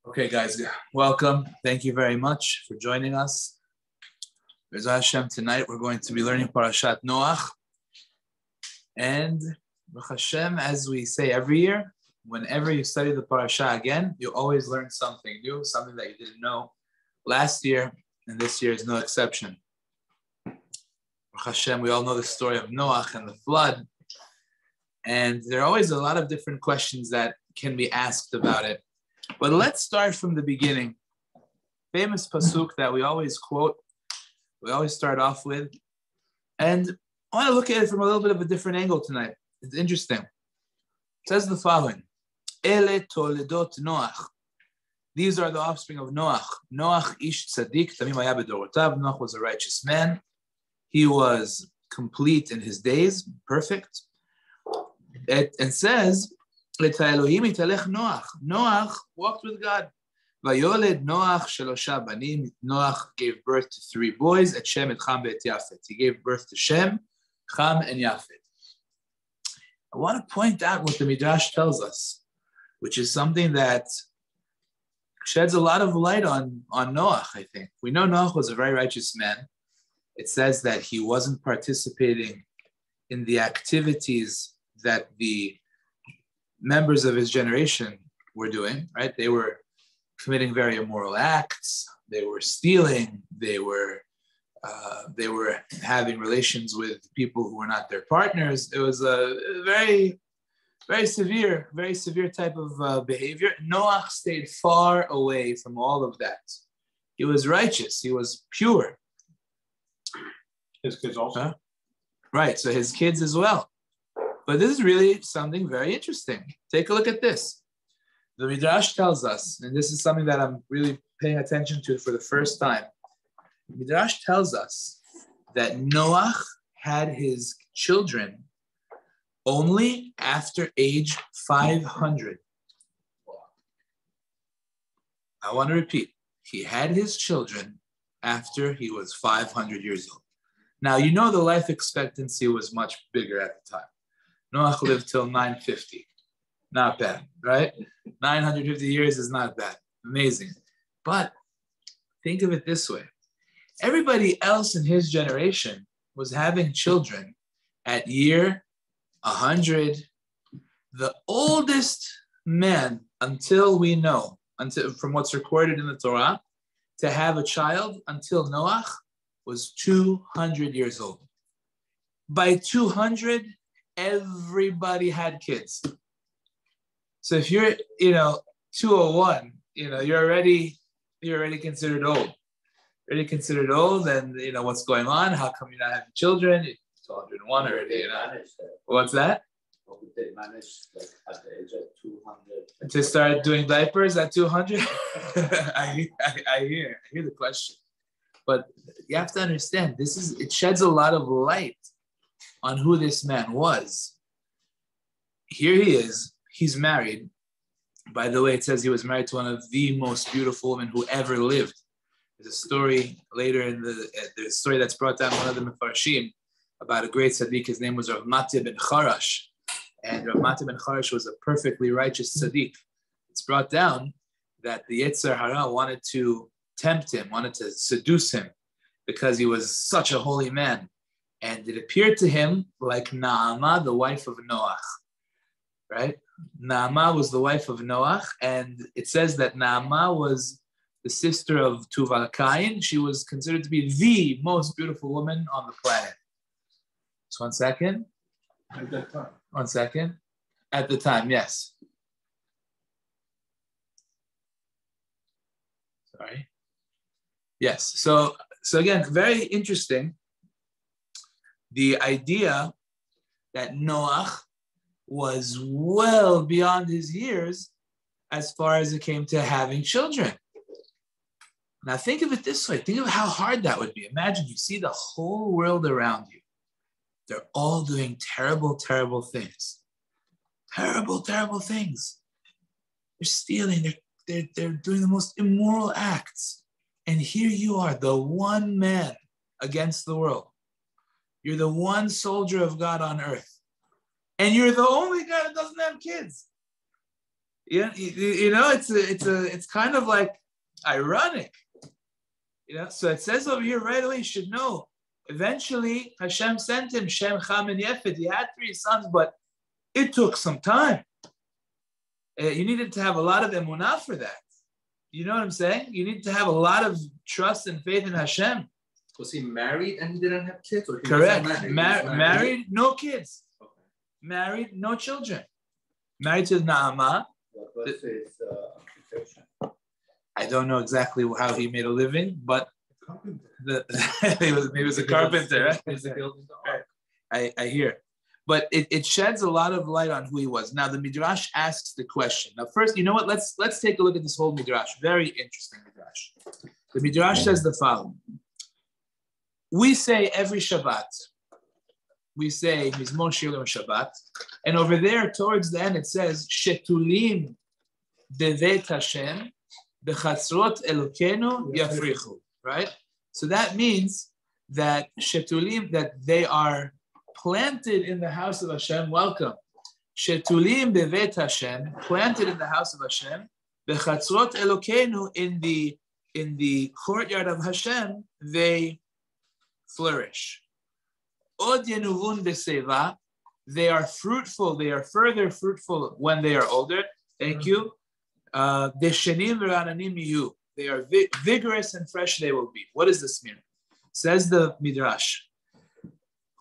Okay, guys, welcome. Thank you very much for joining us. B'ezras Hashem, tonight we're going to be learning Parashat Noach. And Baruch Hashem, as we say every year, whenever you study the parasha again, you always learn something new, something that you didn't know last year, and this year is no exception. Baruch Hashem, we all know the story of Noach and the flood, and there are always a lot of different questions that can be asked about it. But let's start from the beginning. Famous pasuk that we always quote, we always start off with, and I want to look at it from a little bit of a different angle tonight. It's interesting. It says the following: Ele toledot Noach. These are the offspring of Noach. Noach ish tzaddik tamim haya bedorotav. Noach was a righteous man. He was complete in his days, perfect. And says, Noach walked with God. Vayoled Noach shelosha banim. Noach gave birth to 3 boys. Et Shem, et Cham, et Yafet. He gave birth to Shem, Cham, and Yafet. I want to point out what the Midrash tells us, which is something that sheds a lot of light on Noach, I think. We know Noach was a very righteous man. It says that he wasn't participating in the activities that the members of his generation were doing, right? They were committing very immoral acts. They were stealing. They were having relations with people who were not their partners. It was a very, very severe type of behavior. Noach stayed far away from all of that. He was righteous. He was pure. His kids also? Huh? Right, so his kids as well. But this is really something very interesting. Take a look at this. The Midrash tells us, and this is something that I'm really paying attention to for the first time. The Midrash tells us that Noach had his children only after age 500. I want to repeat. He had his children after he was 500 years old. Now, you know the life expectancy was much bigger at the time. Noach lived till 950. Not bad, right? 950 years is not bad. Amazing. But think of it this way. Everybody else in his generation was having children at year 100. The oldest man, until we know, from what's recorded in the Torah, to have a child until Noach was 200 years old. By 200, everybody had kids. So if you're, 201, you're already considered old. Already considered old, and what's going on? How come you're not having children? You're 201 already. What's that? They managed at the age of 200 to start doing diapers at 200. I hear the question, but you have to understand it sheds a lot of light on who this man was. Here he is. He's married. By the way, it says he was married to one of the most beautiful women who ever lived. There's a story later in the story that's brought down one of the Mefarshim about a great tzaddik. His name was Rav Matya ben Charash. And Rav Matya ben Charash was a perfectly righteous tzaddik. It's brought down that the Yetzer Hara wanted to tempt him, wanted to seduce him because he was such a holy man. And it appeared to him like Naamah, the wife of Noach, right? Naamah was the wife of Noach, and it says that Naamah was the sister of Tuval Cain. She was considered to be the most beautiful woman on the planet. Just 1 second. at that time. 1 second. At the time, yes. Sorry. Yes. So again, very interesting. The idea that Noach was well beyond his years as far as it came to having children. Now think of it this way. Think of how hard that would be. Imagine you see the whole world around you. They're all doing terrible, terrible things. Terrible, terrible things. They're stealing. They're doing the most immoral acts. And here you are, the one man against the world. You're the one soldier of God on earth. And you're the only guy that doesn't have kids. Yeah, you know, it's kind of like ironic. You know, so it says over here right away, you should know. Eventually, Hashem sent him Shem, Cham, and Yefet. He had 3 sons, but it took some time. You needed to have a lot of emunah for that. You know what I'm saying? You need to have a lot of trust and faith in Hashem. Was he married and he didn't have kids? Or Correct. Married, no kids. Okay. Married, no children. Married to Naamah. What was his occupation? I don't know exactly how he made a living, but he was a carpenter. Right? I hear. But it sheds a lot of light on who he was. Now the Midrash asks the question. Now first, you know what? Let's take a look at this whole Midrash. Very interesting Midrash. The Midrash says the following. We say every Shabbat, we say Mizmor Shir Shabbat, and over there towards the end it says Shetulim Devet Hashem Bechatzrot Elokenu Yafrichu. Right? So that means that Shetulim, that they are planted in the house of Hashem. Welcome. Shetulim bevet Hashem, planted in the house of Hashem. Bechatzrot Elokenu, in the courtyard of Hashem, they flourish. Od yenuvun beseva, they are fruitful. They are further fruitful when they are older. Thank you. Deshenim v'rananim yihu, they are vigorous and fresh. They will be. What does this mean? Says the Midrash.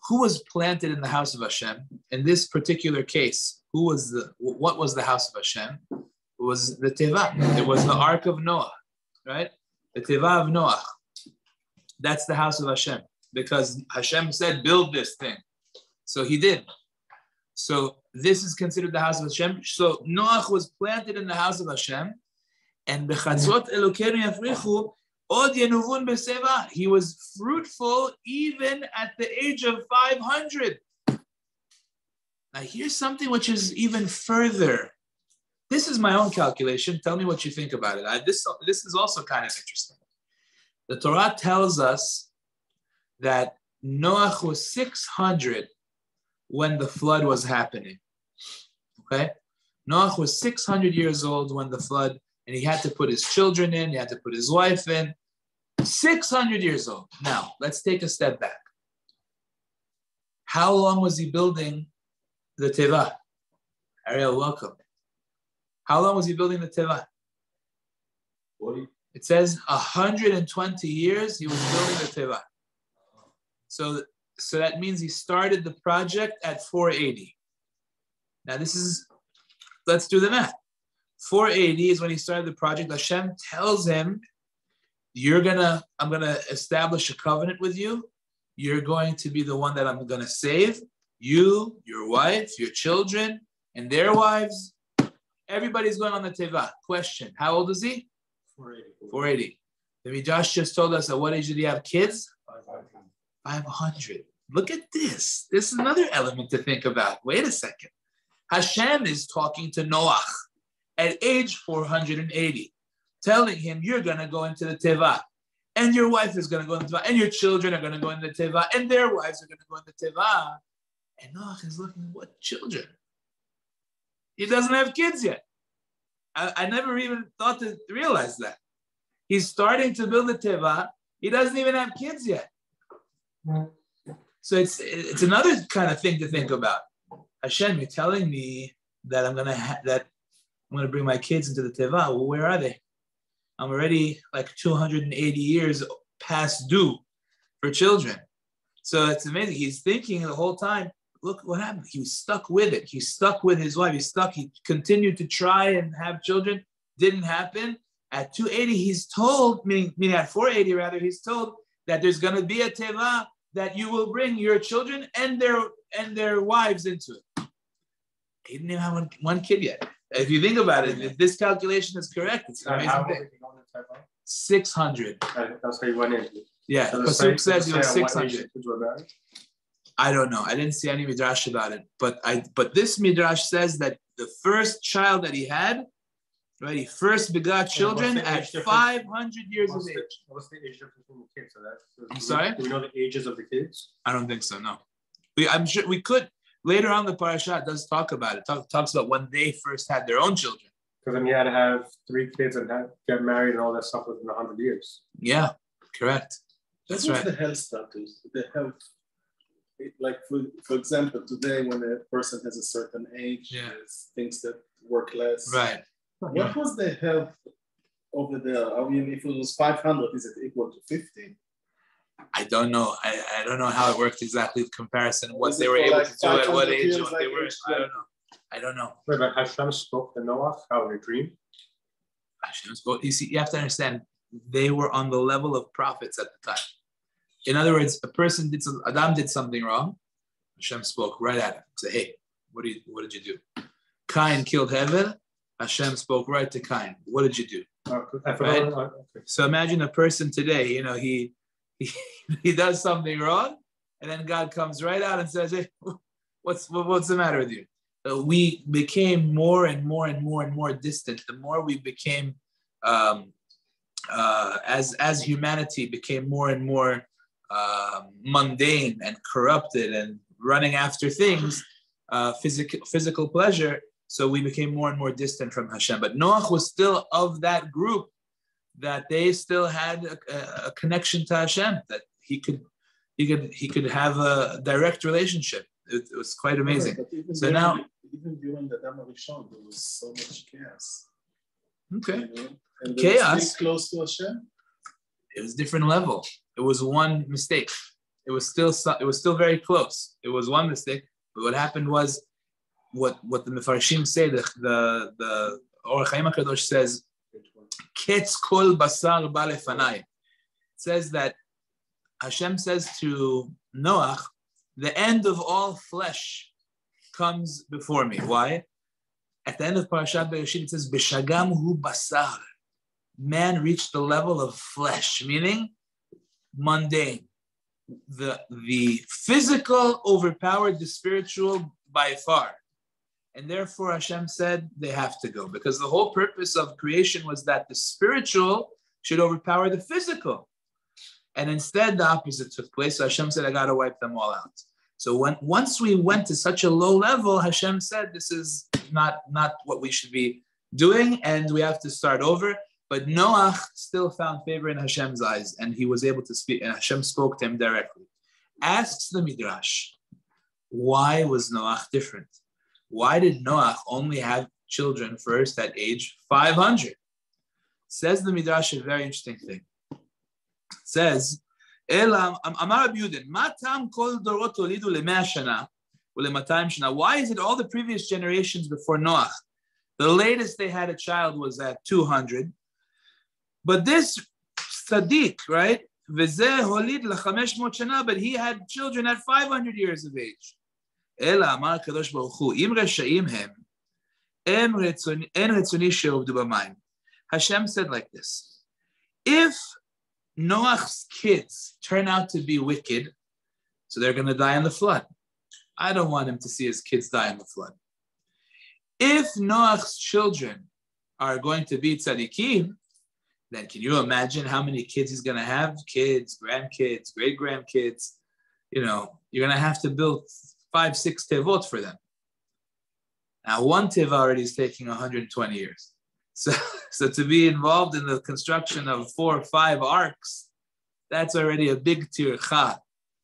Who was planted in the house of Hashem? In this particular case, what was the house of Hashem? It was the Teva. It was the Ark of Noah, right? The Teva of Noah. That's the house of Hashem. Because Hashem said, build this thing. So he did. So this is considered the house of Hashem. So Noah was planted in the house of Hashem. And Bechatzot Elokenu Yafrichu, Od Yenuvun Beseva, he was fruitful even at the age of 500. Now here's something which is even further. This is my own calculation. Tell me what you think about it. This is also kind of interesting. The Torah tells us that Noah was 600 when the flood was happening. Okay? Noah was 600 years old when the flood, and he had to put his children in, he had to put his wife in. 600 years old. Now, let's take a step back. How long was he building the Teva? Ariel, welcome. How long was he building the Teva? 40. It says 120 years he was building the Teva. So that means he started the project at 480. Now let's do the math. 480 is when he started the project. Hashem tells him, I'm gonna establish a covenant with you. You're going to be the one that I'm gonna save. You, your wife, your children, and their wives. Everybody's going on the Teva. Question, how old is he? 480. The Midrash just told us at what age did he have kids? 500. Look at this. This is another element to think about. Wait a second. Hashem is talking to Noah at age 480, telling him, you're going to go into the Teva, and your wife is going to go into the Teva, and your children are going to go into the Teva, and their wives are going to go into the Teva. And Noah is looking, what children? He doesn't have kids yet. I never even thought to realize that. He's starting to build the Teva. He doesn't even have kids yet. So it's another kind of thing to think about. Hashem, you're telling me that I'm gonna bring my kids into the Teva. Well, where are they? I'm already like 280 years past due for children. So it's amazing. He's thinking the whole time, look what happened. He was stuck with it. He stuck with his wife. He continued to try and have children. Didn't happen. At 280, he's told, meaning at 480 rather, he's told that there's going to be a teva that you will bring your children and their wives into it. He didn't even have one kid yet. If you think about it, if this calculation is correct, it's an amazing thing. 600. That's how you went in. Yeah, the Pasuk says he was 600. I don't know. I didn't see any midrash about it, but this midrash says that the first child that he had, right? He first begot children at 500 years of age. What's the age difference between the kids? I'm sorry? Do we know the ages of the kids? I don't think so. No, I'm sure we could later on. The parasha does talk about it. Talks about when they first had their own children. Because then you had to have 3 kids and get married and all that stuff within 100 years. Yeah, correct. That's What's right. the health status? The health, like for example, today when a person has a certain age, Yeah. there's things that work less. Right. What was the health over there? I mean, if it was 500, is it equal to 50? I don't know. I don't know how it worked exactly, the comparison, what Was they it were for able like to do, at what 500 age, years, what like they were. age I don't know. Wait, but Hashem spoke to Noah out of a dream? You see, you have to understand, they were on the level of prophets at the time. In other words, Adam did something wrong. Hashem spoke right at him. Say, hey, what did you do? Cain killed Hevel. Hashem spoke right to Cain. What did you do? Right? Okay. So imagine a person today, he does something wrong, and then God comes right out and says, hey, what's the matter with you? We became more and more and more and more distant. The more we became, as humanity became more and more mundane and corrupted and running after things, physical pleasure. So we became more and more distant from Hashem. But Noach was still of that group that they still had a connection to Hashem, that he could have a direct relationship. It was quite amazing. So now, even during the Adam Rishon, there was so much chaos. okay, And chaos. still close to Hashem. It was different level. It was one mistake. It was still very close. It was one mistake. But what happened was, what the Mefarshim say, the Or Chaim HaKadosh says, Ketz kol basar ba lefanai. It says that Hashem says to Noach, the end of all flesh comes before me. Why? At the end of Parashat Bereshit, it says, B'shagam hu basar. Man reached the level of flesh, meaning mundane. The physical overpowered the spiritual by far. And therefore Hashem said they have to go, because the whole purpose of creation was that the spiritual should overpower the physical. And instead the opposite took place. So Hashem said, I got to wipe them all out. So once we went to such a low level, Hashem said, this is not what we should be doing, and we have to start over. But Noach still found favor in Hashem's eyes, and he was able to speak, and Hashem spoke to him directly. Asks the Midrash, why was Noach different? Why did Noach only have children first at age 500? Says the Midrash a very interesting thing. It says, Amar Rabbi Yudin, Ma tam kol dorot holidu le-100 shana ule-200 shana. Why is it all the previous generations before Noach, the latest they had a child was at 200, but this tzaddik, right? V'zeh holid le-500 shana, but he had children at 500 years of age. Ela amar Kadosh Baruch Hu, im reshaim hem, en retzoni she'ovdu b'mayim. Hashem said like this: if Noach's kids turn out to be wicked, so they're going to die in the flood. I don't want him to see his kids die in the flood. If Noach's children are going to be tzaddikim, then can you imagine how many kids he's going to have? Kids, grandkids, great-grandkids. You're going to have to build 5-6 tevot for them. Now, one teva already is taking 120 years. So to be involved in the construction of 4 or 5 arks, that's already a big tircha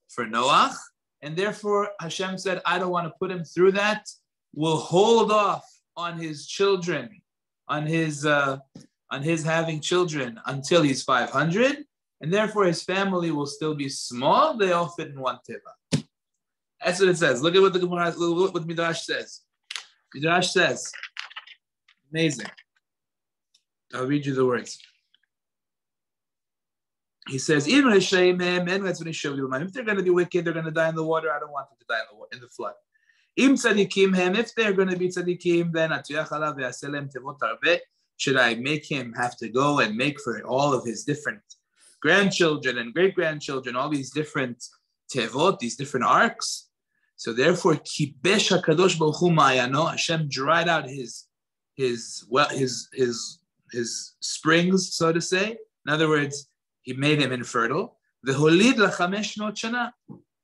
for Noach. And therefore, Hashem said, I don't want to put him through that. We'll hold off on his children, on his having children until he's 500. And therefore, his family will still be small. They all fit in one teva. That's what it says. Look at what the Gemara, what Midrash says. Midrash says, amazing. I'll read you the words. He says, if they're going to be wicked, they're going to die in the water. I don't want them to die in the flood. If they're going to be tzadikim, then should I make him have to go and make for all of his different grandchildren and great-grandchildren, all these different tevot, these different arcs? So therefore, kibesh hakadosh baruch hu ma'ayano, Hashem dried out his springs, so to say. In other words, he made him infertile. The holid la-500 shana,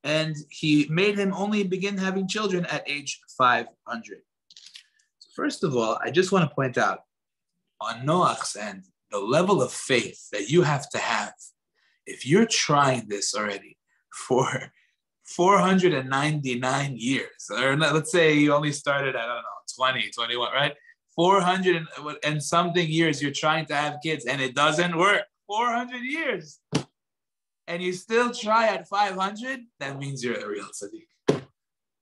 and he made him only begin having children at age 500. So first of all, I just want to point out on Noach's end, the level of faith that you have to have, if you're trying this already for 499 years, or let's say you only started at, I don't know, 20, 21, right? 400 and something years you're trying to have kids and it doesn't work. 400 years. And you still try at 500, that means you're a real tzaddik.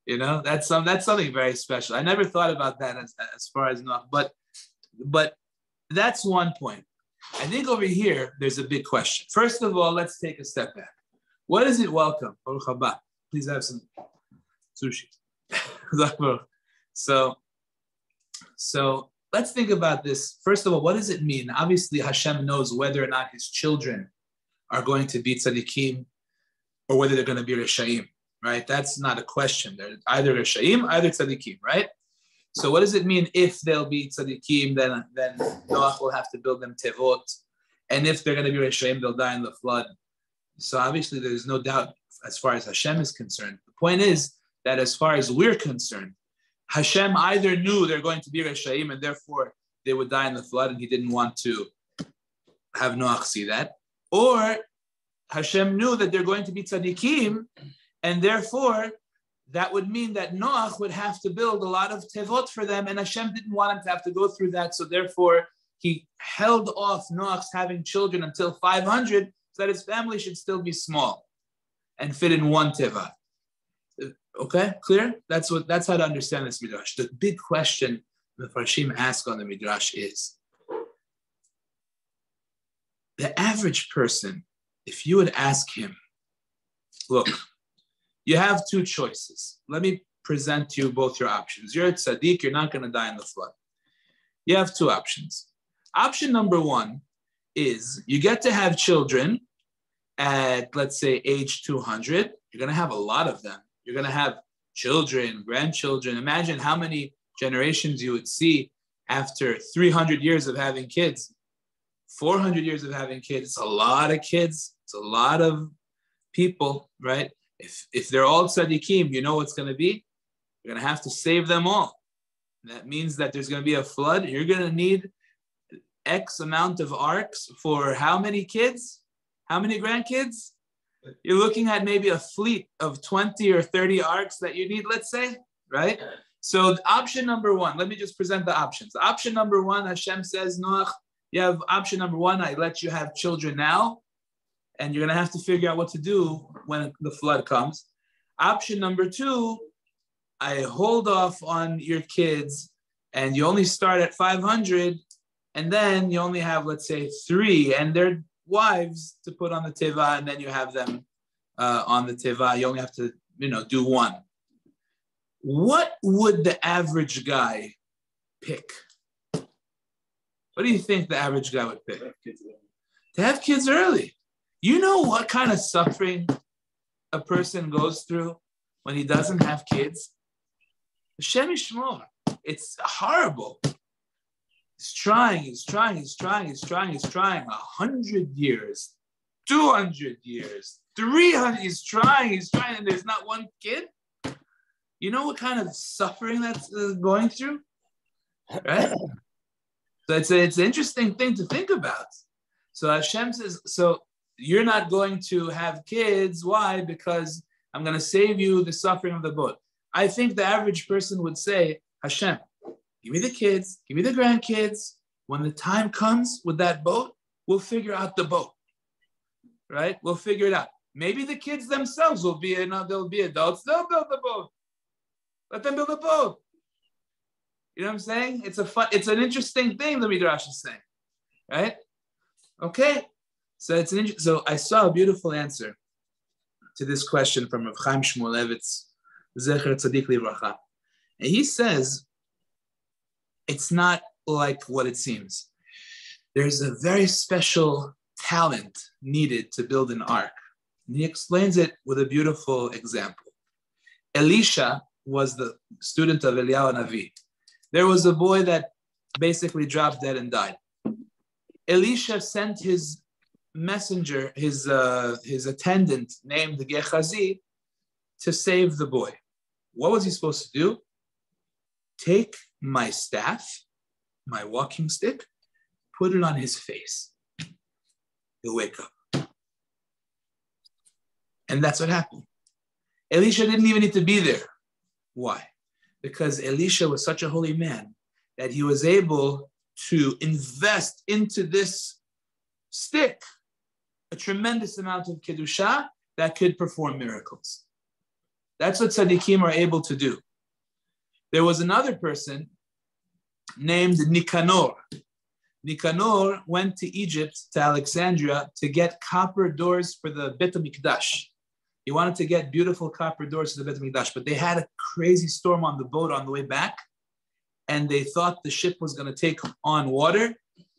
You know, that's something very special. I never thought about that as far as Noach, but that's one point. I think over here, there's a big question. First of all, let's take a step back. What is it? Welcome. Baruch haba. Please have some sushi. So let's think about this. First of all, what does it mean? Obviously, Hashem knows whether or not his children are going to be tzaddikim or whether they're going to be reshaim, right? That's not a question. They're either reshaim, either tzaddikim, right? So what does it mean if they'll be tzaddikim, then Noach will have to build them tevot. And if they're going to be reshaim, they'll die in the flood. So obviously there's no doubt as far as Hashem is concerned. The point is that as far as we're concerned, Hashem either knew they're going to be reshaim and therefore they would die in the flood and he didn't want to have Noach see that, or Hashem knew that they're going to be tzaddikim and therefore that would mean that Noach would have to build a lot of tevot for them, and Hashem didn't want him to have to go through that. So therefore, he held off Noach's having children until 500, so that his family should still be small and fit in one teva. Okay, clear? That's how to understand this midrash. The big question the Farshim ask on the midrash is, the average person, if you would ask him, look, you have two choices. Let me present to you both your options. You're a tzaddik, you're not going to die in the flood. You have two options. Option number one is you get to have children at, let's say, age 200. You're going to have a lot of them. You're going to have children, grandchildren. Imagine how many generations you would see after 300 years of having kids, 400 years of having kids. It's a lot of kids. It's a lot of people, right? If they're all tzaddikim, you know what's going to be? You're going to have to save them all. That means that there's going to be a flood. You're going to need X amount of arks for how many kids? How many grandkids? You're looking at maybe a fleet of 20 or 30 arks that you need, let's say, right? So option number one, let me just present the options. Option number one, Hashem says, Noach, you have option number one, I let you have children now, and you're going to have to figure out what to do when the flood comes. Option number two, I hold off on your kids, and you only start at 500, and then you only have, let's say, 3, and they're wives to put on the teva, and then you have them on the teva. You only have to, do 1. What would the average guy pick? What do you think the average guy would pick? To have kids early. You know what kind of suffering a person goes through when he doesn't have kids? Hashem yishmor. It's horrible. He's trying 100 years, 200 years, 300, he's trying, and there's not one kid. You know what kind of suffering that's going through? Right? So it's an interesting thing to think about. So Hashem says, so you're not going to have kids. Why? Because I'm going to save you the suffering of the boat. I think the average person would say, Hashem, give me the kids, give me the grandkids. When the time comes with that boat, we'll figure out the boat, right? We'll figure it out. Maybe the kids themselves will be, they'll be adults. They'll build the boat. Let them build a boat. You know what I'm saying? It's an interesting thing the Midrash is saying, right? Okay. So so I saw a beautiful answer to this question from Rav Chaim Shmulevitz, Zecher Tzadik Livracha. And he says, it's not like what it seems. There's a very special talent needed to build an ark. And he explains it with a beautiful example. Elisha was the student of Eliyahu Navi. There was a boy that basically dropped dead and died. Elisha sent his messenger, his attendant named Gehazi, to save the boy. What was he supposed to do? Take my staff, my walking stick, put it on his face. He'll wake up. And that's what happened. Elisha didn't even need to be there. Why? Because Elisha was such a holy man that he was able to invest into this stick a tremendous amount of kedusha that could perform miracles. That's what tzaddikim are able to do. There was another person named Nicanor. Nicanor went to Egypt, to Alexandria, to get copper doors for the Bet HaMikdash. He wanted to get beautiful copper doors to the Bet HaMikdash, but they had a crazy storm on the boat on the way back, and they thought the ship was going to take on water.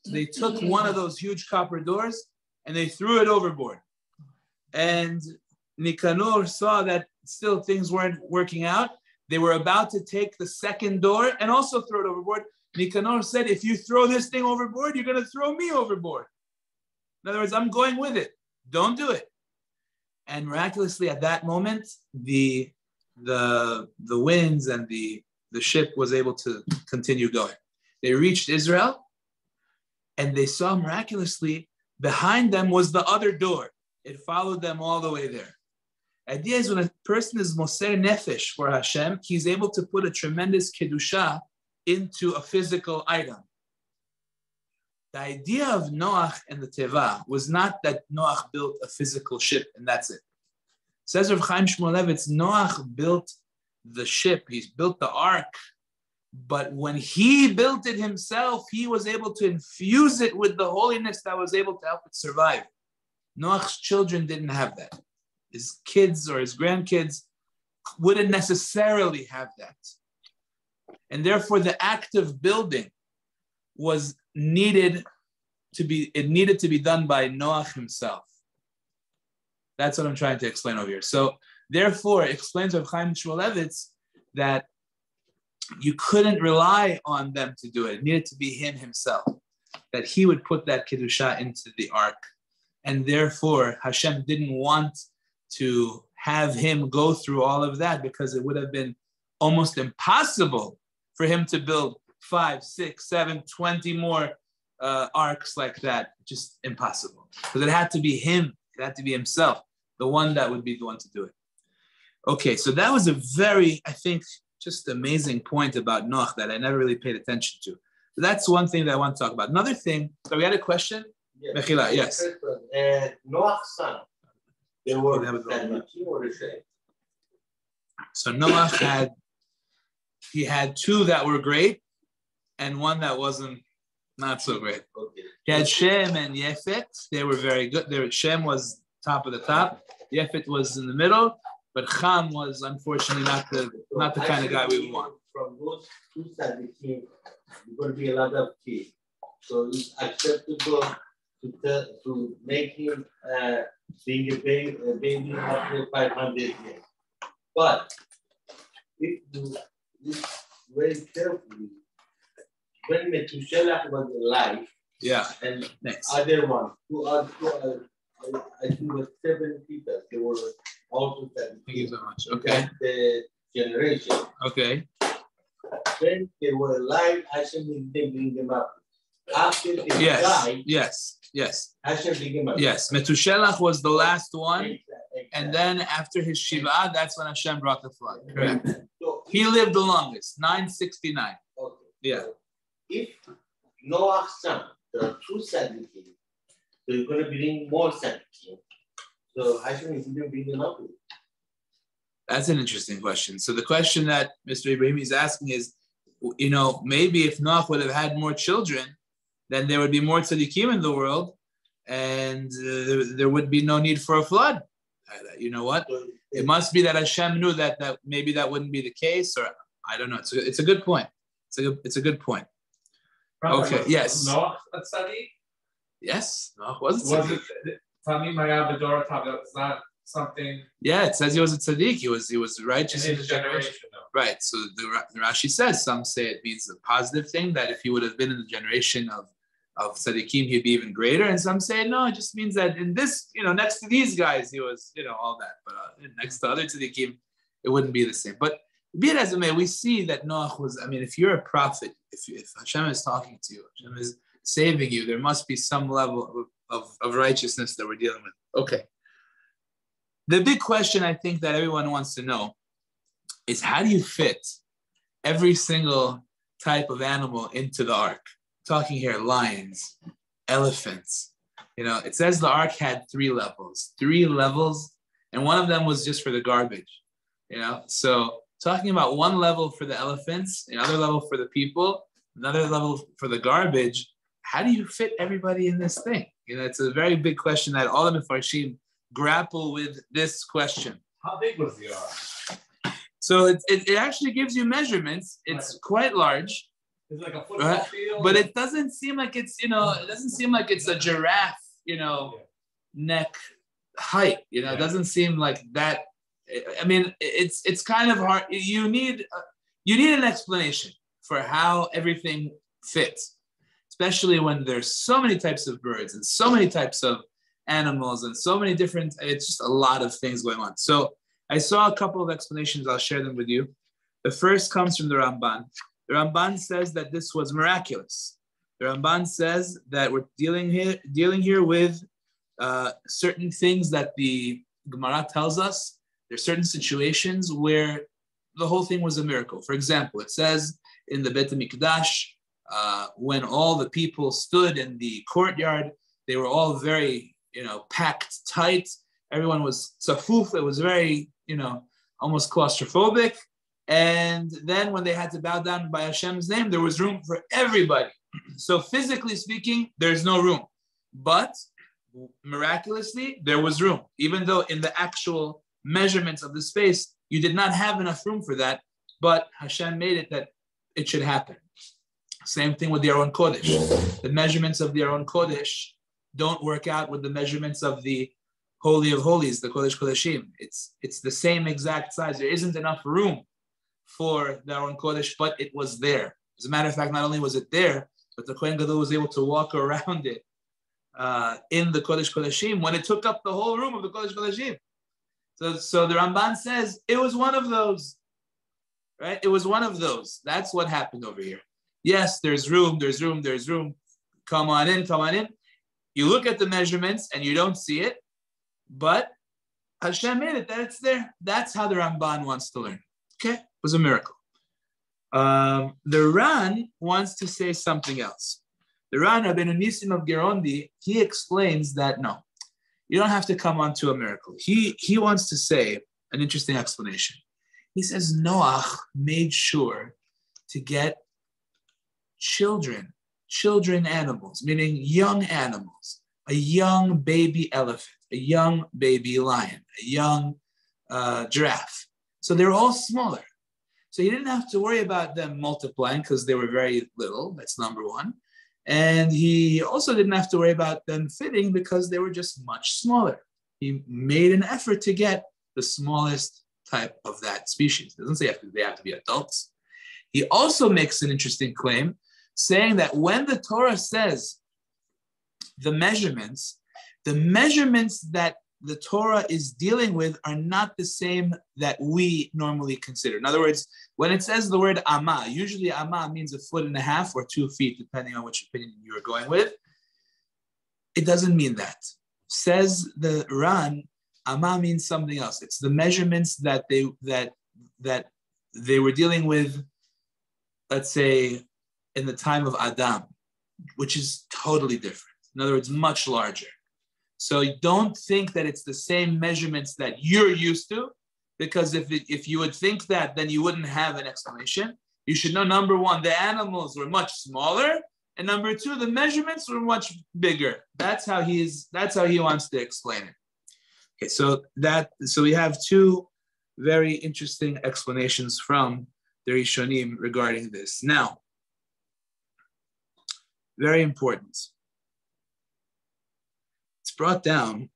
So they took one of those huge copper doors and they threw it overboard. And Nicanor saw that still things weren't working out. They were about to take the second door and also throw it overboard. Nicanor said, if you throw this thing overboard, you're going to throw me overboard. In other words, I'm going with it. Don't do it. And miraculously at that moment, the winds and the ship was able to continue going. They reached Israel and they saw miraculously behind them was the other door. It followed them all the way there. The idea is when a person is moser nefesh for Hashem, he's able to put a tremendous kedusha into a physical item. The idea of Noach and the Teva was not that Noach built a physical ship and that's it. Says Rav Chaim Shmulevitz, Noach built the ship, he built the ark, but when he built it himself, he was able to infuse it with the holiness that was able to help it survive. Noach's children didn't have that. His kids or his grandkids wouldn't necessarily have that. And therefore the act of building was needed to be done by Noach himself. That's what I'm trying to explain over here. So therefore, it explains Rav Chaim Shmulevitz that you couldn't rely on them to do it. It needed to be him himself, that he would put that kedusha into the ark. And therefore, Hashem didn't want to have him go through all of that because it would have been almost impossible for him to build 5, 6, 7, 20 more arks like that. Just impossible. Because it had to be him. It had to be himself, the one that would be the one to do it. Okay, so that was a very, I think, just amazing point about Noach that I never really paid attention to. So that's one thing that I want to talk about. Another thing, so we had a question? Yes. Mechila, yes. Noach's son, they were tzaddikim or Rishaim? So Noach had two that were great and one that wasn't not so great. Okay. He had Shem and Yefet. They were very good. Shem was top of the top. Yefet was in the middle. But Cham was unfortunately not the kind of guy we would want. From those two tzaddikim, there's going to be a lot of kids. So it's acceptable to make him being a baby after 500 years. But if you look very carefully, when Methuselah was alive, and other one, I think was 7 people, they were also tzaddikim. Thank you so much. Okay. The generation. Okay. When they were alive, Hashem didn't bring them up. After they died, yes. Hashem bring them up. Yes, Methuselah was the last one, Exactly. and then after his Shiva, that's when Hashem brought the flood. Correct. So, He lived the longest, 969. okay. Yeah. So if Noah's son, there are 2 tzaddikim, so you're going to bring more tzaddikim. So Hashem is going to bring them up. That's an interesting question. So the question that Mr. Ibrahim is asking is, maybe if Noach would have had more children, then there would be more tzaddikim in the world, and there would be no need for a flood. You know what? It must be that Hashem knew that maybe that wouldn't be the case, or I don't know. It's a good point. It's a good point. Okay. Yes. Noach a tzaddik? Yes. Noach was a tzaddik. Tami Maya Bedora Tav, is that something? Yeah, it says he was a tzaddik. He was righteous In his generation, though. Right. So the Rashi says, some say it means a positive thing, that if he would have been in the generation of tzaddikim, he'd be even greater. And some say, no, it just means that in this, next to these guys, he was, all that. But next to other tzaddikim, it wouldn't be the same. But be it as it may, we see that Noach was, if you're a prophet, if Hashem is talking to you, Hashem is saving you, there must be some level of righteousness that we're dealing with. Okay. The big question I think that everyone wants to know is, how do you fit every single type of animal into the ark? I'm talking here lions, elephants. It says the ark had 3 levels, and one of them was just for the garbage. So talking about one level for the elephants, another level for the people, another level for the garbage. How do you fit everybody in this thing? It's a very big question that all the Mefarshim grapple with this question. How big was the ark? So it actually gives you measurements. It's quite large. It's like a football field. But it doesn't seem like it's, it doesn't seem like it's a giraffe, neck height. It doesn't seem like that. I mean, it's kind of hard. You need an explanation for how everything fits, especially when there's so many types of birds and so many types of animals and so many different, it's just a lot of things going on. So I saw a couple of explanations. I'll share them with you. The first comes from the Ramban. The Ramban says that this was miraculous. The Ramban says that we're dealing here with certain things that the Gemara tells us. There's certain situations where the whole thing was a miracle. For example, it says in the Beit HaMikdash, when all the people stood in the courtyard, they were all very, packed tight. Everyone was tzafuf. It was very, almost claustrophobic. And then when they had to bow down by Hashem's name, there was room for everybody. So physically speaking, there's no room. But miraculously, there was room. Even though in the actual measurements of the space, you did not have enough room for that, but Hashem made it that it should happen. Same thing with the Aron Kodesh. The measurements of the Aron Kodesh don't work out with the measurements of the Holy of Holies, the Kodesh Kodeshim. It's the same exact size. There isn't enough room for the Aron Kodesh, but it was there. As a matter of fact, not only was it there, but the Kohen Gadol was able to walk around it in the Kodesh Kodeshim when it took up the whole room of the Kodesh Kodeshim. So the Ramban says it was one of those, right? It was one of those. That's what happened over here. Yes, there's room. Come on in. You look at the measurements and you don't see it, but Hashem made it that it's there. That's how the Ramban wants to learn. Okay, it was a miracle. The Ran wants to say something else. The Ran, Rabbeinu Nisim of Gerondi, he explains that no, you don't have to come onto a miracle. He wants to say an interesting explanation. He says Noach made sure to get children animals, meaning young animals, a young baby elephant, a young baby lion, a young giraffe. So they're all smaller. So he didn't have to worry about them multiplying because they were very little. That's number one. And he also didn't have to worry about them fitting because they were just much smaller. He made an effort to get the smallest type of that species. It doesn't say they have to be adults. He also makes an interesting claim, saying that when the Torah says the measurements that the Torah is dealing with are not the same that we normally consider. In other words, when it says the word amma, usually amma means 1.5 feet or 2 feet, depending on which opinion you're going with. It doesn't mean that. Says the Ran, amma means something else. It's the measurements that they were dealing with, let's say, in the time of Adam, which is totally different. In other words, much larger. So don't think that it's the same measurements that you're used to, because if you would think that, then you wouldn't have an explanation. You should know, number one, the animals were much smaller, and number two, the measurements were much bigger. That's how he wants to explain it. Okay, so we have two very interesting explanations from the Rishonim regarding this. Now, very important. Brought down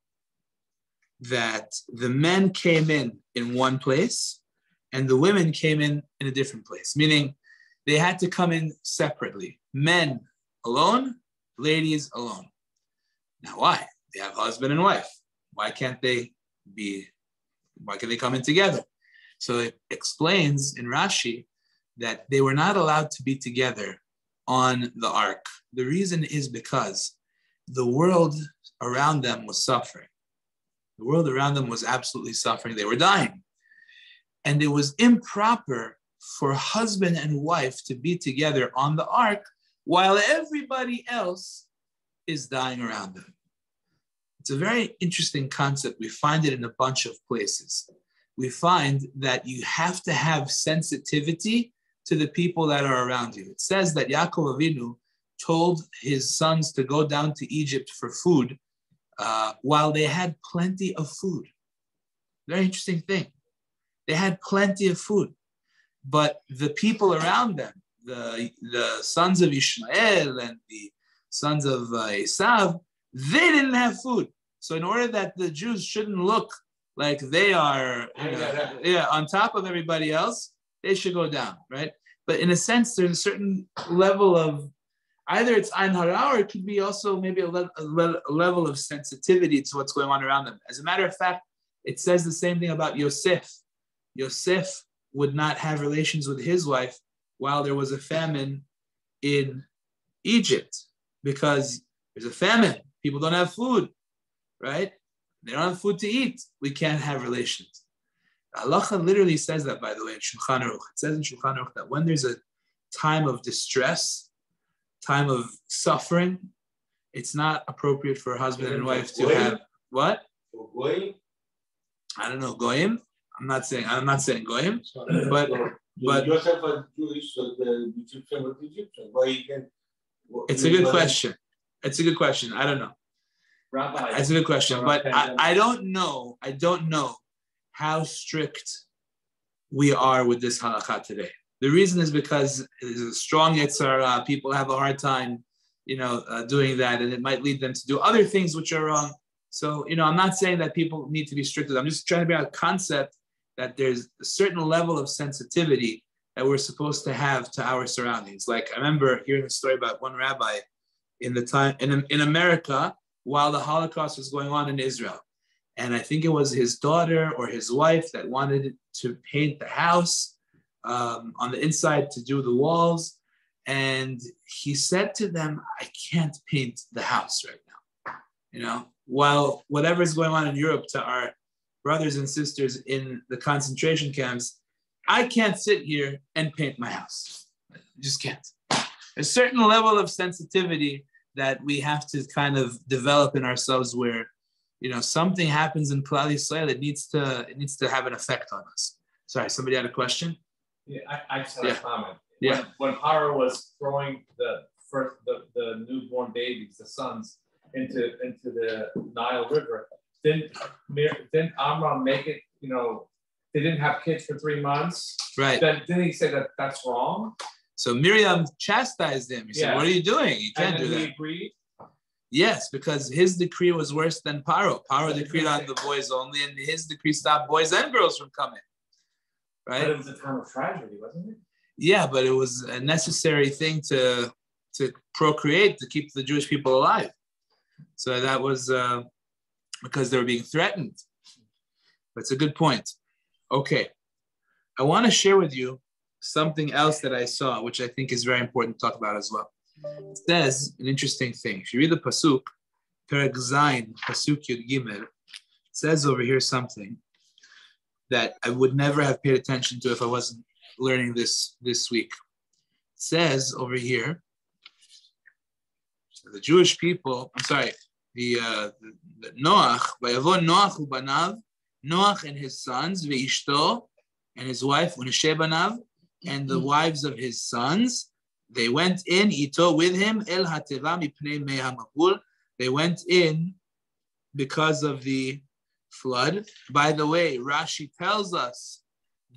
that the men came in one place and the women came in a different place, meaning they had to come in separately. Men alone, ladies alone. Now, why? They have husband and wife. Why can't they come in together? So it explains in Rashi that they were not allowed to be together on the ark. The reason is because the world around them was suffering. The world around them was absolutely suffering. They were dying. And it was improper for husband and wife to be together on the ark while everybody else is dying around them. It's a very interesting concept. We find it in a bunch of places. We find that you have to have sensitivity to the people that are around you. It says that Yaakov Avinu told his sons to go down to Egypt for food while they had plenty of food. Very interesting thing. They had plenty of food, but the people around them, the sons of Ishmael and the sons of Esav, they didn't have food. So in order that the Jews shouldn't look like they are on top of everybody else, they should go down, right? But in a sense, there's a certain level of, either it's Ein Hara, or it could be also maybe a level of sensitivity to what's going on around them. As a matter of fact, it says the same thing about Yosef. Yosef would not have relations with his wife while there was a famine in Egypt, because there's a famine. People don't have food, right? They don't have food to eat. We can't have relations. Halacha literally says that, by the way, in Shulchan Aruch. It says in Shulchan Aruch that when there's a time of distress, time of suffering, it's not appropriate for a husband and wife to have what? Goyim? I don't know, goyim. I'm not saying goyim, but Joseph was Jewish, so the Egyptian was Egyptian. Why he can? It's a good question. It's a good question. I don't know. Rabbi. That's a good question, but I don't know. I don't know how strict we are with this halakha today. The reason is because there's a strong Yetzirah. People have a hard time, doing that, and it might lead them to do other things which are wrong. So, I'm not saying that people need to be strict. I'm just trying to bring out a concept that there's a certain level of sensitivity that we're supposed to have to our surroundings. Like, I remember hearing a story about one rabbi in the time in America while the Holocaust was going on in Israel. And I think it was his daughter or his wife that wanted to paint the house on the inside to do the walls. And he said to them, I can't paint the house right now. While whatever's going on in Europe to our brothers and sisters in the concentration camps, I can't sit here and paint my house. I just can't. A certain level of sensitivity that we have to kind of develop in ourselves where, something happens in Klal Yisrael, it needs to have an effect on us. Sorry, somebody had a question? Yeah, I just had a comment. Yeah. When Paro was throwing the newborn babies, the sons, into the Nile River, didn't Amram make it? They didn't have kids for 3 months. Right. Then didn't he say that that's wrong? So Miriam chastised him. He said, "What are you doing? You can't do that." He agreed. Yes, because his decree was worse than Paro. Paro decreed on the boys only, and his decree stopped boys and girls from coming. Right? But it was a time of tragedy, wasn't it? Yeah, but it was a necessary thing to procreate, to keep the Jewish people alive. So that was because they were being threatened. That's a good point. Okay, I want to share with you something else that I saw, which I think is very important to talk about as well. It says an interesting thing. If you read the Pasuk, Perek Zayin, Pasuk Yud Gimel, it says over here something that I would never have paid attention to if I wasn't learning this week. It says over here, the Jewish people, the Noach, Vayavo Noach ubanav, Noach and his sons, Veishto, and his wife, Unishe banav, and the wives of his sons, they went in, ito with him, El hateva mipnei mei hamavul. They went in because of the flood. By the way, Rashi tells us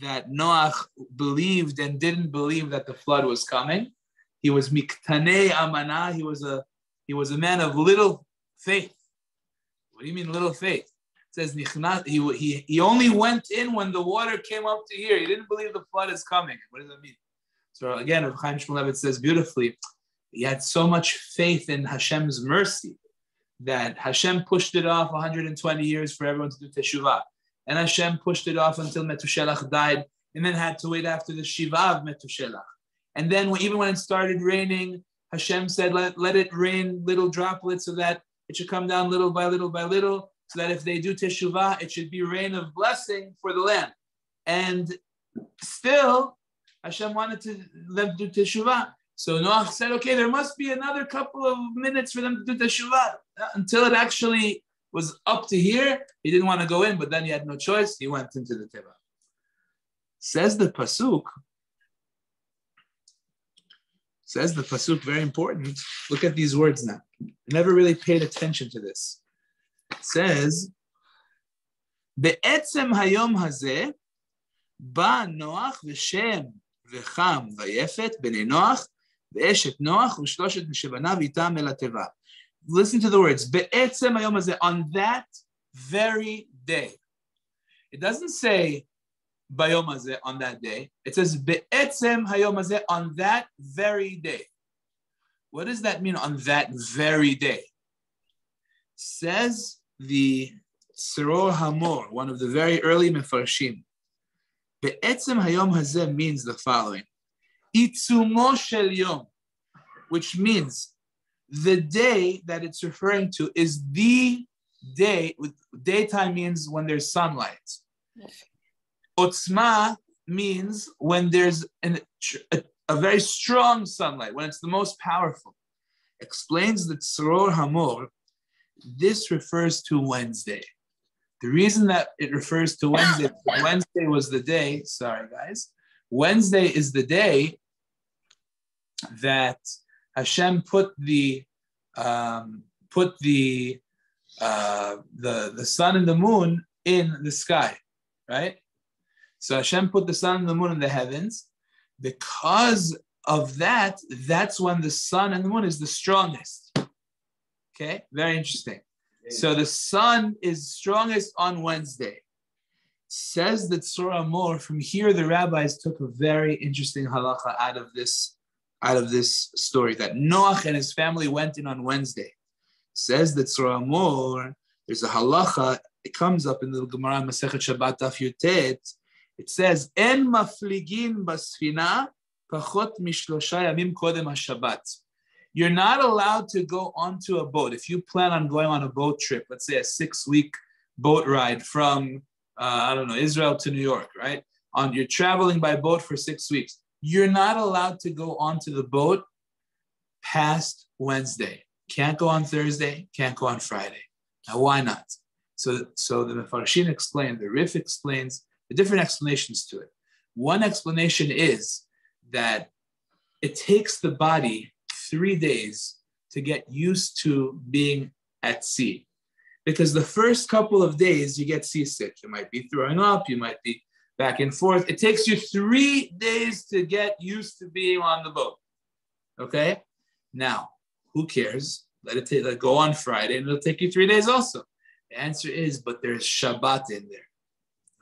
that Noach believed and didn't believe that the flood was coming. He was miktanei amana. He was a man of little faith. What do you mean little faith? It says he only went in when the water came up to here. He didn't believe the flood is coming. What does that mean? So again, Rav Chaim Shmulevitz says beautifully, he had so much faith in Hashem's mercy that Hashem pushed it off 120 years for everyone to do teshuvah. And Hashem pushed it off until Metushelach died and then had to wait after the Shiva of Metushelach. And then even when it started raining, Hashem said, let it rain little droplets so that it should come down little by little by little, so that if they do teshuvah, it should be rain of blessing for the land. And still, Hashem wanted them to do teshuvah. So Noach said, okay, there must be another couple of minutes for them to do teshuvah. Until it actually was up to here, he didn't want to go in, but then he had no choice. He went into the teva. Says the pasuk, very important. Look at these words now. Never really paid attention to this. It says, Be'etzem hayom hazeh, ba Noach v'shem v'cham v'yefet b'nei Noach v'eshet Noach v'shloshet mishebanav itam el hateva. Listen to the words. Be'etzem hayom hazeh, on that very day. It doesn't say Bayom hazeh, on that day. It says Be'etzem hayom hazeh, on that very day. What does that mean, on that very day? Says the Siror Hamor, one of the very early Mefarshim. Be'etzem hayom hazeh means the following. Itzumo shel yom, which means the day that it's referring to is the day. Daytime means when there's sunlight. Otzma means when there's a very strong sunlight, when it's the most powerful. Explains the Tzoror Hamor, this refers to Wednesday. The reason that it refers to Wednesday, Wednesday was the day, sorry guys, Wednesday is the day that Hashem put the sun and the moon in the sky, right? So Hashem put the sun and the moon in the heavens. Because of that, that's when the sun and the moon is the strongest. Okay, very interesting. So the sun is strongest on Wednesday. Says the Tzorah Hamor, from here the rabbis took a very interesting halacha out of this story, that Noach and his family went in on Wednesday. Says the Tzorah Hamor, there's a halacha, it comes up in the Gemara Masechet Shabbat Daf Yutet. It says, En mafligin basfina pachot mishlosha yamim kodem haShabbat. You're not allowed to go onto a boat. If you plan on going on a boat trip, let's say a 6-week boat ride from, Israel to New York, right? You're traveling by boat for 6 weeks. You're not allowed to go onto the boat past Wednesday. Can't go on Thursday, can't go on Friday. Now, why not? So the Mefarshim explain, the Rif explains, the different explanations to it. One explanation is that it takes the body 3 days to get used to being at sea. Because the first couple of days you get seasick. You might be throwing up, you might be back and forth. It takes you 3 days to get used to being on the boat. Okay? Now, who cares? Let it go on Friday and it'll take you 3 days also. The answer is, but there's Shabbat in there.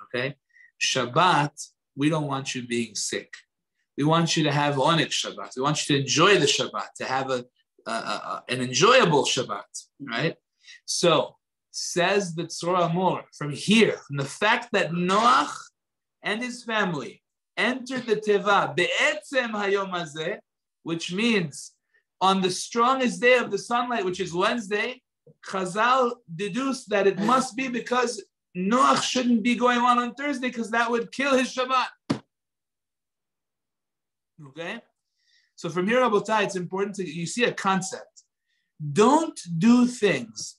Okay? Shabbat, we don't want you being sick. We want you to have Onik Shabbat. We want you to enjoy the Shabbat, to have an enjoyable Shabbat, right? So, says the Tzorah Hamor, from here, from the fact that Noach and his family entered the Teva, Be'etzem hayom hazeh, which means on the strongest day of the sunlight, which is Wednesday, Chazal deduced that it must be because Noach shouldn't be going on Thursday because that would kill his Shabbat. Okay? So from here, Rabotai, it's important you see a concept. Don't do things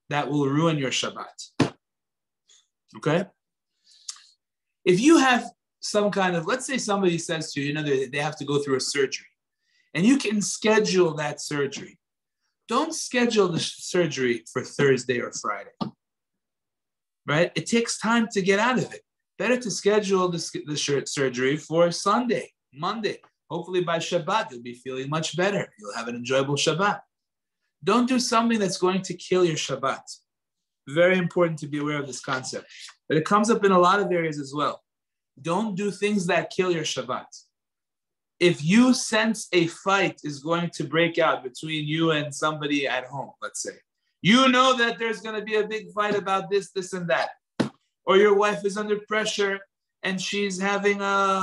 that will ruin your Shabbat. Okay? If you have some kind of, let's say somebody says to you, they have to go through a surgery, and you can schedule that surgery. Don't schedule the surgery for Thursday or Friday. Right? It takes time to get out of it. Better to schedule the surgery for Sunday, Monday. Hopefully by Shabbat, you'll be feeling much better. You'll have an enjoyable Shabbat. Don't do something that's going to kill your Shabbat. Very important to be aware of this concept. But it comes up in a lot of areas as well. Don't do things that kill your Shabbat. If you sense a fight is going to break out between you and somebody at home, let's say, you know that there's going to be a big fight about this, and that. Or your wife is under pressure and she's having a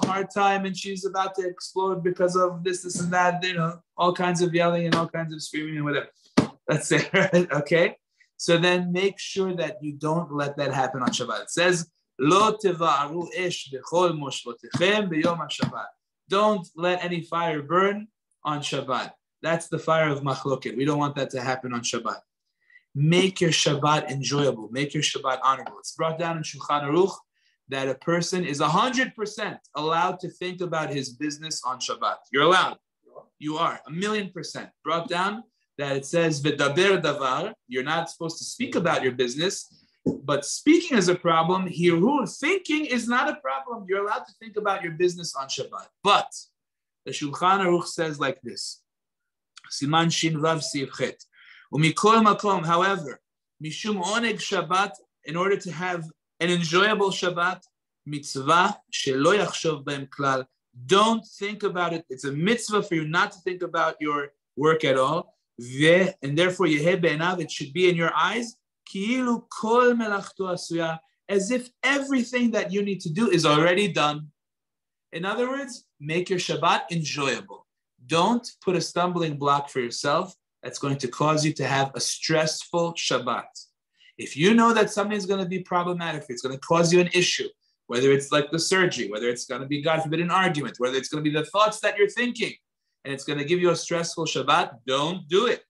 hard time, and she's about to explode because of this and that, all kinds of yelling and all kinds of screaming and whatever. Let's say, right? Okay? So then make sure that you don't let that happen on Shabbat. It says, Lo teva'aru esh b'chol moshlotechem b'yom HaShabbat. Don't let any fire burn on Shabbat. That's the fire of machloket. We don't want that to happen on Shabbat. Make your Shabbat enjoyable. Make your Shabbat honorable. It's brought down in Shulchan Aruch that a person is 100% allowed to think about his business on Shabbat. You're allowed. You are 1,000,000%. Brought down that it says, V'daber davar, you're not supposed to speak about your business, but speaking is a problem. Hirur, thinking is not a problem. You're allowed to think about your business on Shabbat. But the Shulchan Aruch says like this, Siman Shin Vav Siv Chet. Umikol makom, however, mishum oneg Shabbat, in order to have an enjoyable Shabbat, mitzvah shelo yachshov beim klal. Don't think about it. It's a mitzvah for you not to think about your work at all. And therefore, yeheh be'enav, it should be in your eyes, ki'ilu kol melachto asuya, as if everything that you need to do is already done. In other words, make your Shabbat enjoyable. Don't put a stumbling block for yourself that's going to cause you to have a stressful Shabbat. If you know that something is going to be problematic, it's going to cause you an issue, whether it's like the surgery, whether it's going to be, God forbid, an argument, whether it's going to be the thoughts that you're thinking, and it's going to give you a stressful Shabbat, don't do it.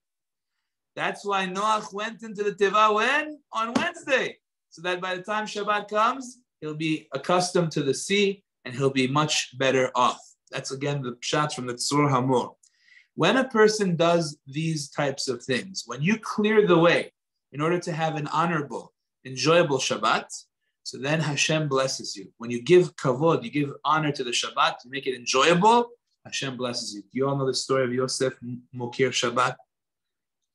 That's why Noach went into the Teva when? On Wednesday. So that by the time Shabbat comes, he'll be accustomed to the sea and he'll be much better off. That's again the pshat from the Tzur Hamor. When a person does these types of things, when you clear the way in order to have an honorable, enjoyable Shabbat, so then Hashem blesses you. When you give kavod, you give honor to the Shabbat, to make it enjoyable, Hashem blesses you. Do you all know the story of Yosef Mokir Shabbat?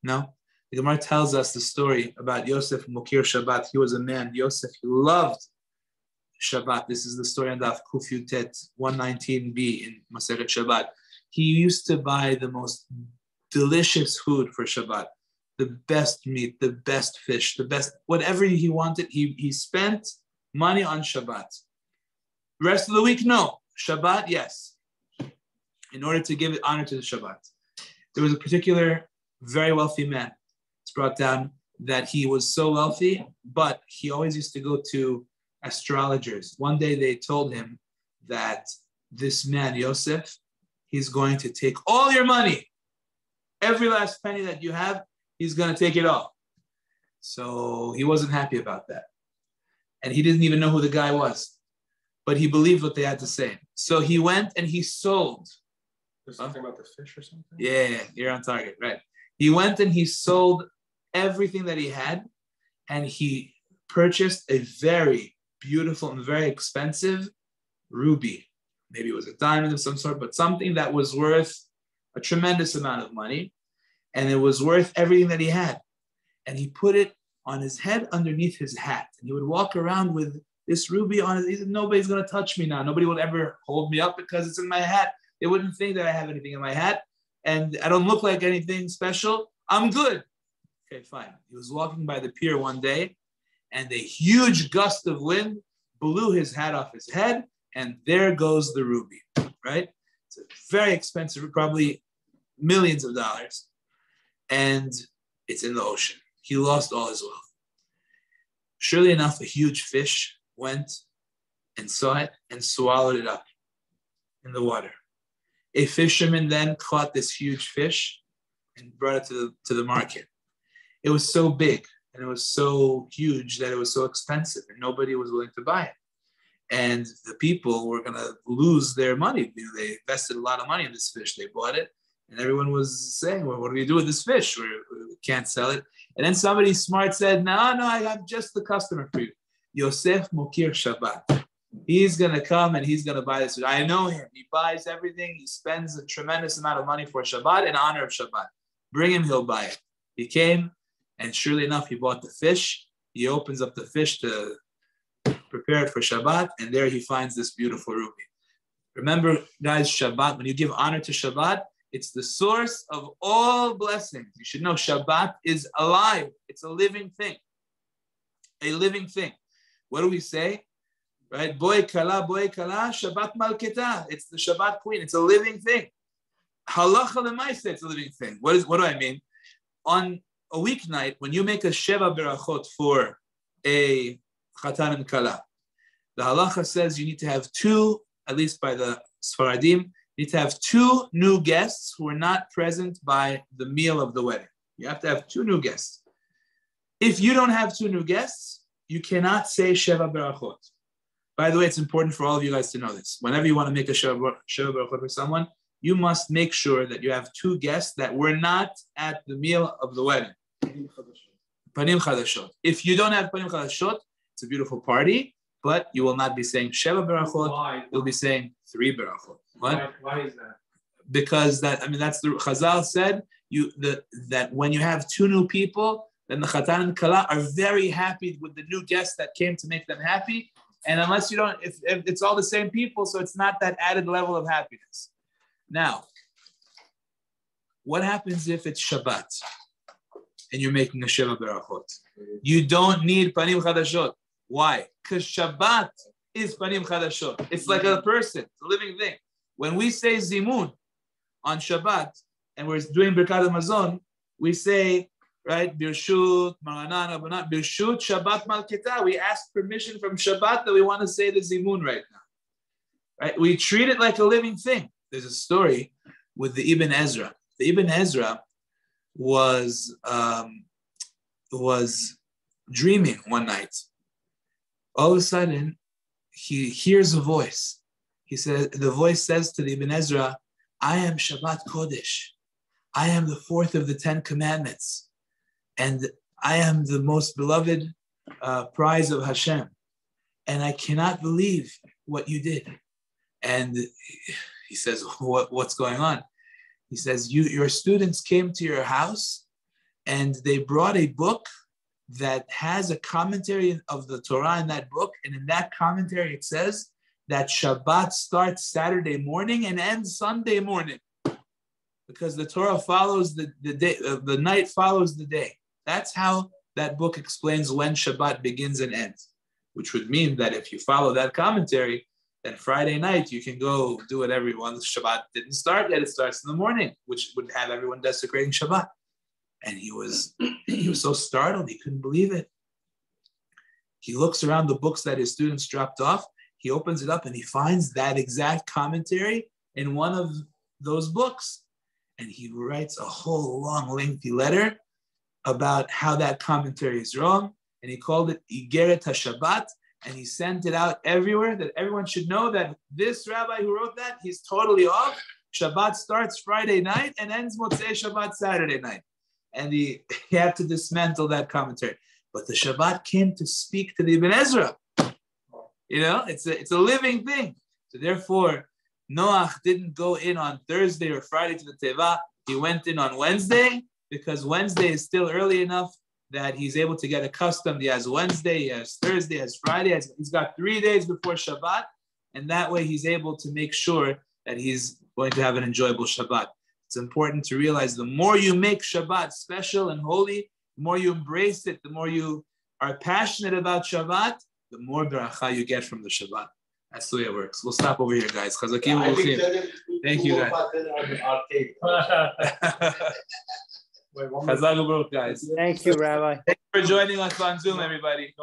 No? The Gemara tells us the story about Yosef Mokir Shabbat. He was a man, Yosef, he loved Shabbat. This is the story on Daf Kuf Yutet 119b in Maseret Shabbat. He used to buy the most delicious food for Shabbat, the best meat, the best fish, the best, whatever he wanted. He spent money on Shabbat. The rest of the week, no. Shabbat, yes. In order to give honor to the Shabbat. There was a particular very wealthy man. It's brought down that he was so wealthy, but he always used to go to astrologers. One day they told him that this man, Yosef, he's going to take all your money. Every last penny that you have, he's going to take it all. So he wasn't happy about that. And he didn't even know who the guy was. But he believed what they had to say. So he went and he sold. There's something about the fish or something? Yeah, you're on target, right. He went and he sold everything that he had, and he purchased a very beautiful and very expensive ruby. Maybe it was a diamond of some sort, but something that was worth a tremendous amount of money, and it was worth everything that he had. And he put it on his head underneath his hat, and he would walk around with this ruby on his. He said, nobody's going to touch me now. Nobody will ever hold me up because it's in my hat. They wouldn't think that I have anything in my hat, and I don't look like anything special. I'm good. Okay, fine. He was walking by the pier one day, and a huge gust of wind blew his hat off his head, and there goes the ruby, right? It's a very expensive, probably millions of dollars, and it's in the ocean. He lost all his wealth. Surely enough, a huge fish went and saw it and swallowed it up in the water. A fisherman then caught this huge fish and brought it to the market. It was so big and it was so huge that it was so expensive and nobody was willing to buy it. And the people were going to lose their money. You know, they invested a lot of money in this fish. They bought it, and everyone was saying, well, what do we do with this fish? We can't sell it. And then somebody smart said, no, I have just the customer for you. Yosef Mokir Shabbat. He's going to come and he's going to buy this. I know him. He buys everything. He spends a tremendous amount of money for Shabbat in honor of Shabbat. Bring him, he'll buy it. He came, and surely enough, he bought the fish. He opens up the fish to prepare it for Shabbat, and there he finds this beautiful ruby. Remember, guys, Shabbat, when you give honor to Shabbat, it's the source of all blessings. You should know Shabbat is alive. It's a living thing. A living thing. What do we say? right? Boy kala, Shabbat malketa. It's the Shabbat queen. It's a living thing. Halacha l'maaseh, it's a living thing. What do I mean? On a weeknight, when you make a sheva berachot for a chatan and kala, the halacha says you need to have two, at least by the Sfaradim, you need to have two new guests who are not present by the meal of the wedding. You have to have two new guests. If you don't have two new guests, you cannot say sheva berachot. By the way, it's important for all of you guys to know this. Whenever you want to make a sheva berachot for someone, you must make sure that you have two guests that were not at the meal of the wedding. Panim chadashot. If you don't have panim chadashot, it's a beautiful party, but you will not be saying sheva berachot. Why? You'll be saying 3 berachot. What? Why is that? Because that's the Chazal said that when you have two new people, then the chatan and kala are very happy with the new guests that came to make them happy. And unless you don't, if it's all the same people, so it's not that added level of happiness. Now, what happens if it's Shabbat and you're making a sheva berachot? You don't need panim chadashot. Why? Because Shabbat is panim chadashot. It's like a person, it's a living thing. When we say zimun on Shabbat and we're doing Birkat Hamazon, we say, right, Birshut, Maranana, Banat, Birshut, Shabbat Malketa. We ask permission from Shabbat that we want to say the zimun right now. Right? We treat it like a living thing. There's a story with the Ibn Ezra. The Ibn Ezra was dreaming one night. All of a sudden, he hears a voice. He said, the voice says to the Ibn Ezra, I am Shabbat Kodesh. I am the fourth of the 10 commandments. And I am the most beloved prize of Hashem. And I cannot believe what you did. And he says, what's going on? He says, your students came to your house and they brought a book that has a commentary of the Torah in that book. And in that commentary, it says that Shabbat starts Saturday morning and ends Sunday morning. Because the Torah follows the day, the night follows the day. That's how that book explains when Shabbat begins and ends, which would mean that if you follow that commentary, then Friday night you can go do what everyone. Shabbat didn't start yet; it starts in the morning, which would have everyone desecrating Shabbat. And he was so startled he couldn't believe it. He looks around the books that his students dropped off. He opens it up and he finds that exact commentary in one of those books, and he writes a whole long, lengthy letter about how that commentary is wrong, and he called it Igeret HaShabbat. And he sent it out everywhere that everyone should know that this rabbi who wrote that, he's totally off. Shabbat starts Friday night and ends Motzei Shabbat Saturday night. And he had to dismantle that commentary. But the Shabbat came to speak to the Ibn Ezra. You know, it's a living thing. So therefore, Noach didn't go in on Thursday or Friday to the Teva. He went in on Wednesday because Wednesday is still early enough that he's able to get accustomed. He has Wednesday, he has Thursday, he has Friday. He's got 3 days before Shabbat. And that way he's able to make sure that he's going to have an enjoyable Shabbat. It's important to realize the more you make Shabbat special and holy, the more you embrace it, the more you are passionate about Shabbat, the more beracha you get from the Shabbat. That's the way it works. We'll stop over here, guys. Chazakim U'Ruchim. Thank you, guys. Chazak U'Baruch, guys. Thank you, Rabbi. Thank you for joining us on Zoom, everybody.